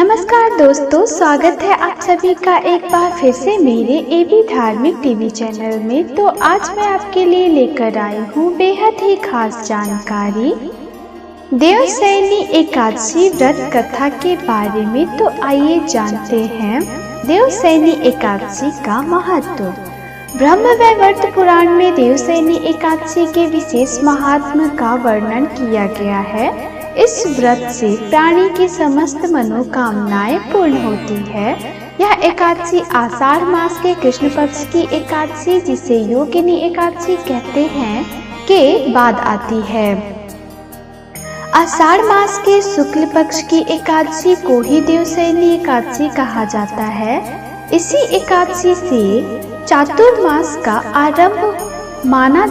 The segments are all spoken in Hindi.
नमस्कार दोस्तों, स्वागत है आप सभी का एक बार फिर से मेरे एबी धार्मिक टीवी चैनल में। तो आज मैं आपके लिए लेकर आई हूँ बेहद ही खास जानकारी देवशयनी एकादशी व्रत कथा के बारे में। तो आइए जानते हैं देवशयनी एकादशी का महत्व। ब्रह्मवैवर्त पुराण में देवशयनी एकादशी के विशेष महात्म्य का वर्णन किया गया है। इस व्रत से प्राणी की समस्त मनोकामनाएं पूर्ण होती है। यह एकादशी आषाढ़ मास के कृष्ण पक्ष की एकादशी, जिसे योगिनी एकादशी कहते हैं, के बाद आती है। आषाढ़ मास के शुक्ल पक्ष की एकादशी को ही देवशयनी एकादशी कहा जाता है। इसी एकादशी से चातुर्मास का आरंभ माना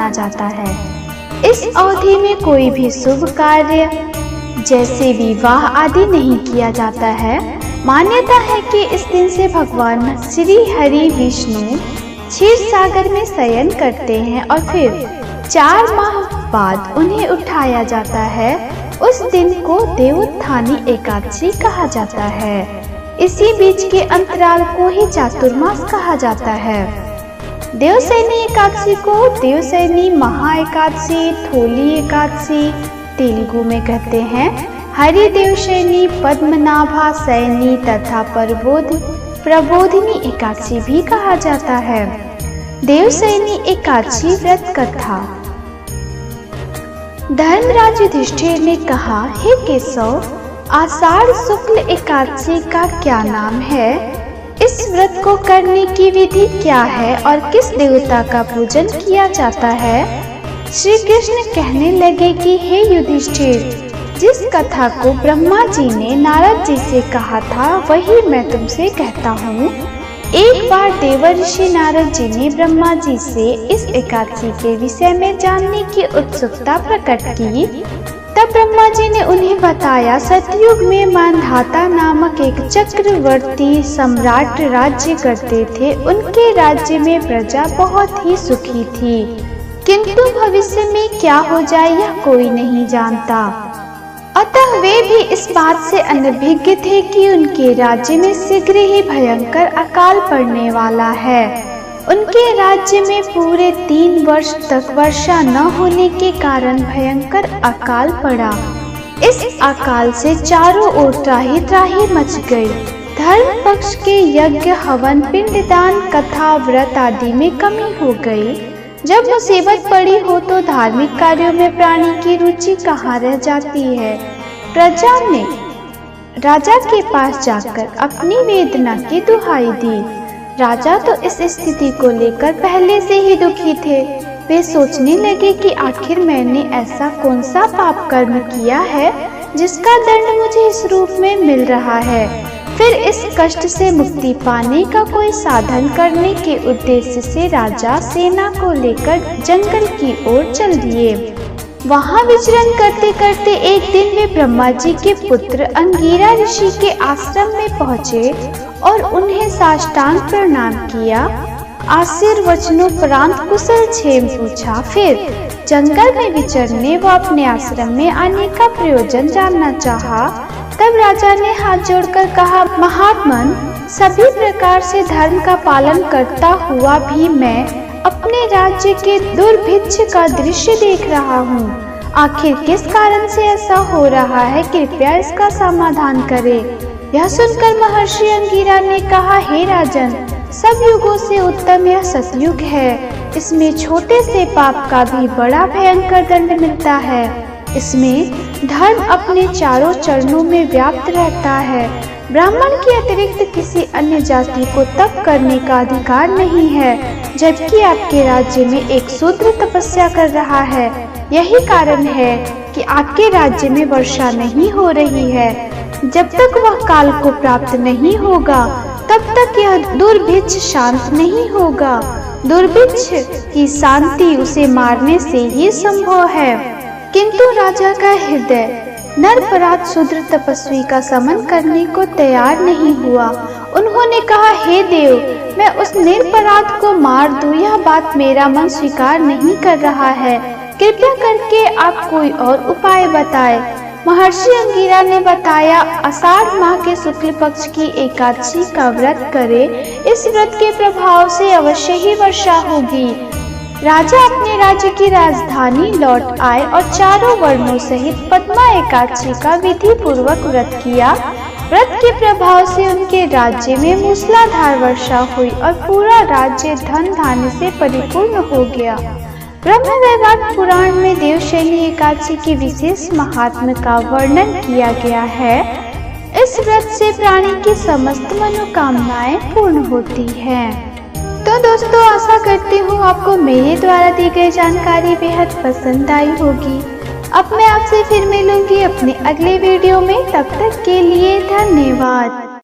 जाता है। इस अवधि में कोई भी शुभ कार्य जैसे विवाह आदि नहीं किया जाता है। मान्यता है कि इस दिन से भगवान श्री हरि विष्णु क्षीर सागर में शयन करते हैं और फिर 4 माह बाद उन्हें उठाया जाता है। उस दिन को देवोत्थानी एकादशी कहा जाता है। इसी बीच के अंतराल को ही चातुर्मास कहा जाता है। देवशयनी एकादशी को देवशयनी महा एकादशी, थोली एकादशी तेलुगु में कहते हैं, हरि देवशयनी, पद्मनाभा शयनी तथा प्रबोधिनी एकादशी भी कहा जाता है। देवशयनी एकादशी व्रत कथा। धर्मराज युधिष्ठिर ने कहा, हे केशव, आषाढ़ शुक्ल एकादशी का क्या नाम है? इस व्रत को करने की विधि क्या है और किस देवता का पूजन किया जाता है? श्री कृष्ण कहने लगे कि हे युधिष्ठिर, जिस कथा को ब्रह्मा जी ने नारद जी से कहा था वही मैं तुमसे कहता हूँ। एक बार देवर्षि नारद जी ने ब्रह्मा जी से इस एकादशी के विषय में जानने की उत्सुकता प्रकट की। तब ब्रह्मा जी ने उन्हें बताया, सतयुग में मानधाता नामक एक चक्रवर्ती सम्राट राज्य करते थे। उनके राज्य में प्रजा बहुत ही सुखी थी, किंतु भविष्य में क्या हो जाए यह कोई नहीं जानता। अतः वे भी इस बात से अनभिज्ञ थे कि उनके राज्य में शीघ्र ही भयंकर अकाल पड़ने वाला है। उनके राज्य में पूरे 3 वर्ष तक वर्षा न होने के कारण भयंकर अकाल पड़ा। इस अकाल से चारों ओर त्राही मच गई। धर्म पक्ष के यज्ञ, हवन, पिंडदान, कथा, व्रत आदि में कमी हो गई। जब मुसीबत पड़ी हो तो धार्मिक कार्यों में प्राणी की रुचि कहाँ रह जाती है। प्रजा ने राजा के पास जाकर अपनी वेदना की दुहाई दी। राजा तो इस स्थिति को लेकर पहले से ही दुखी थे। वे सोचने लगे कि आखिर मैंने ऐसा कौन सा पाप कर्म किया है जिसका दंड मुझे इस रूप में मिल रहा है। फिर इस कष्ट से मुक्ति पाने का कोई साधन करने के उद्देश्य से राजा सेना को लेकर जंगल की ओर चल दिए। वहाँ विचरण करते करते एक दिन वे ब्रह्मा जी के पुत्र अंगिरा ऋषि के आश्रम में पहुँचे और उन्हें साष्टांग प्रणाम किया। आशीर्वचनोपरांत कुशल क्षेम पूछा। फिर जंगल में विचरने व अपने आश्रम में आने का प्रयोजन जानना चाहा। तब राजा ने हाथ जोड़कर कहा, महात्मन, सभी प्रकार से धर्म का पालन करता हुआ भी मैं अपने राज्य के दुर्भिक्ष का दृश्य देख रहा हूँ। आखिर किस कारण से ऐसा हो रहा है? कृपया इसका समाधान करें। यह सुनकर महर्षि अंगिरा ने कहा, हे राजन, सब युगों से उत्तम यह सतयुग है। इसमें छोटे से पाप का भी बड़ा भयंकर दंड मिलता है। इसमें धर्म अपने चारों चरणों में व्याप्त रहता है। ब्राह्मण के अतिरिक्त किसी अन्य जाति को तप करने का अधिकार नहीं है, जबकि आपके राज्य में एक शूद्र तपस्या कर रहा है। यही कारण है कि आपके राज्य में वर्षा नहीं हो रही है। जब तक वह काल को प्राप्त नहीं होगा तब तक यह दुर्भिक्ष शांत नहीं होगा। दुर्भिक्ष की शांति उसे मारने से ही संभव है। किंतु राजा का हृदय नरपराध शूद्र तपस्वी का समन करने को तैयार नहीं हुआ। उन्होंने कहा, हे देव, मैं उस निरपराध को मार दूं, यह बात मेरा मन स्वीकार नहीं कर रहा है। कृपया करके आप कोई और उपाय बताएं। महर्षि अंगिरा ने बताया, आषाढ़ माह के शुक्ल पक्ष की एकादशी का व्रत करें। इस व्रत के प्रभाव से अवश्य ही वर्षा होगी। राजा अपने राज्य की राजधानी लौट आए और चारों वर्णों सहित पद्मा एकादशी का विधि पूर्वक व्रत किया। व्रत के प्रभाव से उनके राज्य में मूसलाधार वर्षा हुई और पूरा राज्य धन धान्य से परिपूर्ण हो गया। ब्रह्म वैवर्त पुराण में देवशयनी एकादशी की विशेष महात्म्य का वर्णन किया गया है। इस व्रत से प्राणी की समस्त मनोकामनाएं पूर्ण होती हैं। तो दोस्तों, आशा करती हूँ आपको मेरे द्वारा दी गई जानकारी बेहद पसंद आई होगी। अब मैं आपसे फिर मिलूंगी अपने अगले वीडियो में। तब तक के लिए धन्यवाद।